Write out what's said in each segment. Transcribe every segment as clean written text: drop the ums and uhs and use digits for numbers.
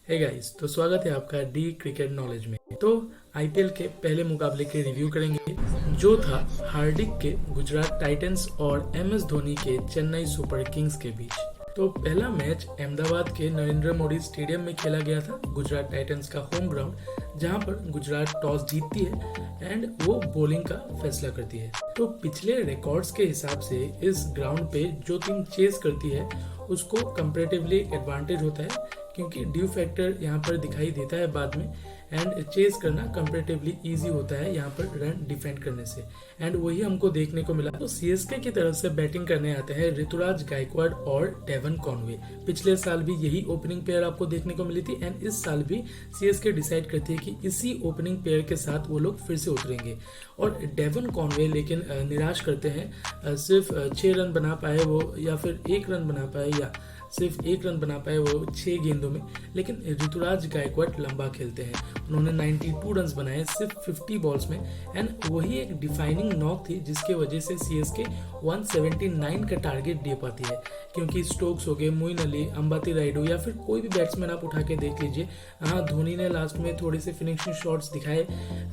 Hey guys, तो स्वागत है आपका डी क्रिकेट नॉलेज में। तो आईपीएल के पहले मुकाबले के रिव्यू करेंगे जो था हार्दिक के गुजरात टाइटंस और एमएस धोनी के चेन्नई सुपर किंग्स के बीच। तो पहला मैच अहमदाबाद के नरेंद्र मोदी स्टेडियम में खेला गया था, गुजरात टाइटंस का होम ग्राउंड, जहां पर गुजरात टॉस जीतती है एंड वो बॉलिंग का फैसला करती है। तो पिछले रिकॉर्ड्स के हिसाब से इस ग्राउंड पे जो टीम चेस करती है उसको कंपैरेटिवली एडवांटेज होता है, क्योंकि ड्यू फैक्टर यहाँ पर दिखाई देता है बाद में, एंड चेस करना कंपैरेटिवली इजी होता है यहाँ पर रन डिफेंड करने से, एंड वही हमको देखने को मिला। तो सीएसके की तरफ से बैटिंग करने आते हैं ऋतुराज गायकवाड़ और डेवन कॉनवे। पिछले साल भी यही ओपनिंग पेयर आपको देखने को मिली थी, एंड इस साल भी सीएसके डिसाइड करती है कि इसी ओपनिंग पेयर के साथ वो लोग फिर से उतरेंगे। और डेवन कॉनवे लेकिन निराश करते हैं, सिर्फ 6 रन बना पाए वो, या फिर 1 रन बना पाए, या सिर्फ 1 रन बना पाए वो 6 गेंदों में। लेकिन ऋतुराज गायकवाड़ लंबा खेलते हैं, उन्होंने 92 रन बनाए सिर्फ 50 बॉल्स में, एंड वही एक डिफाइनिंग नॉक थी जिसके वजह से सीएसके 179 का टारगेट दे पाती है। क्योंकि स्टोक्स हो गए, मोइन अली, अंबाती रायडू, या फिर कोई भी बैट्समैन आप उठा के देख लीजिए, हाँ धोनी ने लास्ट में थोड़े से फिनिशिंग शॉट्स दिखाए,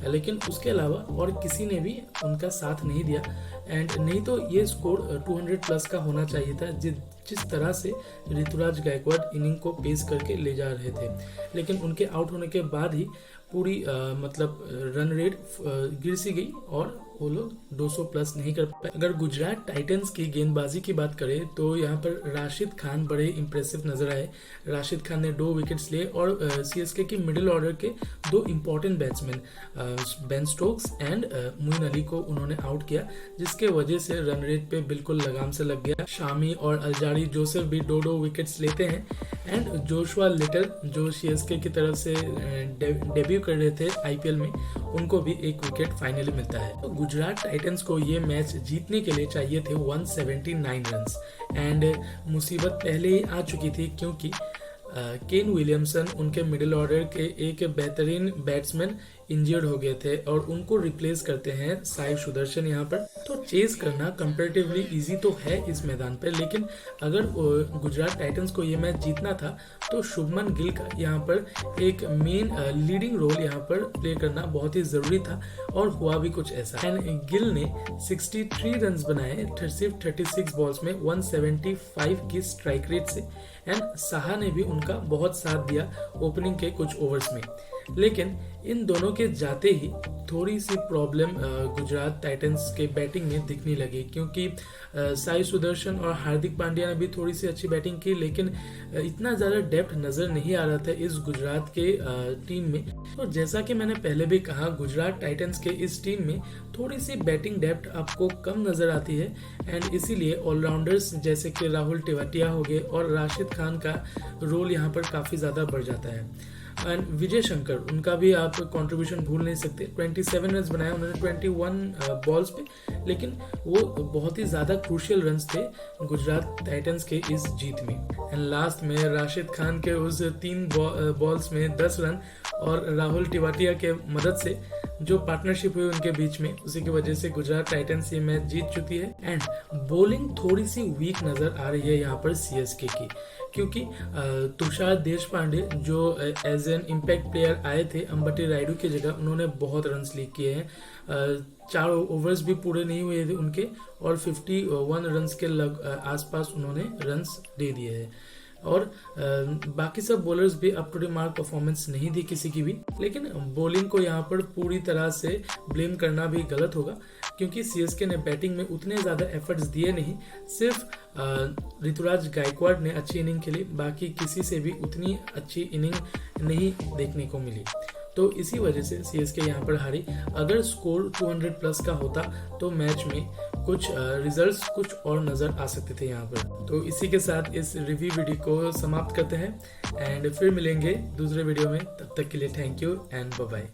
लेकिन उसके अलावा और किसी ने भी उनका साथ नहीं दिया। एंड नहीं तो ये स्कोर 200 प्लस का होना चाहिए था, जिस तरह से ऋतुराज गायकवाड़ इनिंग को पेस करके ले जा रहे थे। लेकिन उनके आउट होने के बाद ही पूरी रन रेट गिर सी गई और वो लोग 200 प्लस नहीं कर पाए। अगर गुजरात टाइटंस की गेंदबाजी की बात करें तो यहाँ पर राशिद खान बड़े इंप्रेसिव नजर आए। राशिद खान ने 2 विकेट्स लिए और सीएसके की मिडिल ऑर्डर के 2 important batsman Ben Stokes and Moeen Ali को उन्होंने आउट किया, जिसके वजह से रन रेट पे बिल्कुल लगाम से लग गया। शामी और अल्जारी जोसेफ भी 2-2 विकेट्स लेते हैं, एंड जोशुआ लिटल जो सीएसके की तरफ से डेब्यू कर रहे थे आईपीएल में, उनको भी 1 विकेट फाइनली मिलता है। तो गुजरात टाइटंस को ये मैच जीतने के लिए चाहिए थे 179 रन्स, एंड मुसीबत पहले ही आ चुकी थी, क्योंकि केन विलियमसन उनके मिडिल ऑर्डर के एक बेहतरीन बैट्समैन इंजर्ड हो गए थे और उनको रिप्लेस करते हैं साई सुदर्शन यहाँ पर। तो चेस करना कंपैरेटिवली इजी तो है इस मैदान पर, लेकिन अगर गुजरात टाइटंस को ये मैच जीतना था तो शुभमन गिल का यहाँ पर एक मेन लीडिंग रोल यहाँ पर प्ले करना बहुत ही जरूरी था, और हुआ भी कुछ ऐसा। एंड गिल ने 63 रन बनाए सिर्फ 36 बॉल्स में 175 की स्ट्राइक रेट से, एंड साहा ने भी उनका बहुत साथ दिया ओपनिंग के कुछ ओवर्स में। लेकिन इन दोनों के जाते ही थोड़ी सी प्रॉब्लम गुजरात टाइटंस के बैटिंग में दिखने लगी, क्योंकि साई सुदर्शन और हार्दिक पांड्या ने भी थोड़ी सी अच्छी बैटिंग की, लेकिन इतना ज़्यादा डेप्थ नज़र नहीं आ रहा था इस गुजरात के टीम में। तो जैसा कि मैंने पहले भी कहा, गुजरात टाइटंस के इस टीम में थोड़ी सी बैटिंग डेप्थ आपको कम नज़र आती है, एंड इसीलिए ऑलराउंडर्स जैसे कि राहुल टेवाटिया हो गए और राशिद खान का रोल यहाँ पर काफ़ी ज़्यादा बढ़ जाता है। एंड विजय शंकर, उनका भी आप कंट्रीब्यूशन भूल नहीं सकते। 27 रन बनाए उन्होंने 21 बॉल्स पे, लेकिन वो बहुत ही ज्यादा क्रूशियल रन्स थे गुजरात टाइटंस के इस जीत में। एंड लास्ट में राशिद खान के उस 3 बॉल्स में 10 रन और राहुल टिवाटिया के मदद से जो पार्टनरशिप हुई उनके बीच में, उसी की वजह से गुजरात टाइटंस ये मैच जीत चुकी है। एंड बॉलिंग थोड़ी सी वीक नजर आ रही है यहाँ पर सीएसके की, क्योंकि तुषार देशपांडे जो एज एन इम्पैक्ट प्लेयर आए थे अंबाती रायडू की जगह, उन्होंने बहुत रन्स लीक किए हैं। 4 ओवर्स भी पूरे नहीं हुए थे उनके, और 51 रन्स के आसपास उन्होंने रन्स दे दिए हैं। और बाकी सब बॉलर्स भी up to the mark performance नहीं दी किसी की भी। लेकिन बॉलिंग को यहाँ पर पूरी तरह से ब्लेम करना भी गलत होगा, क्योंकि सीएसके ने बैटिंग में उतने ज़्यादा एफर्ट्स दिए नहीं। सिर्फ ऋतुराज गायकवाड़ ने अच्छी इनिंग खेली, बाकी किसी से भी उतनी अच्छी इनिंग नहीं देखने को मिली। तो इसी वजह से सीएसके यहाँ पर हारी। अगर स्कोर 200 प्लस का होता तो मैच में कुछ रिजल्ट्स कुछ और नज़र आ सकते थे यहाँ पर। तो इसी के साथ इस रिव्यू वीडियो को समाप्त करते हैं, एंड फिर मिलेंगे दूसरे वीडियो में। तब तक के लिए thank you and bye bye.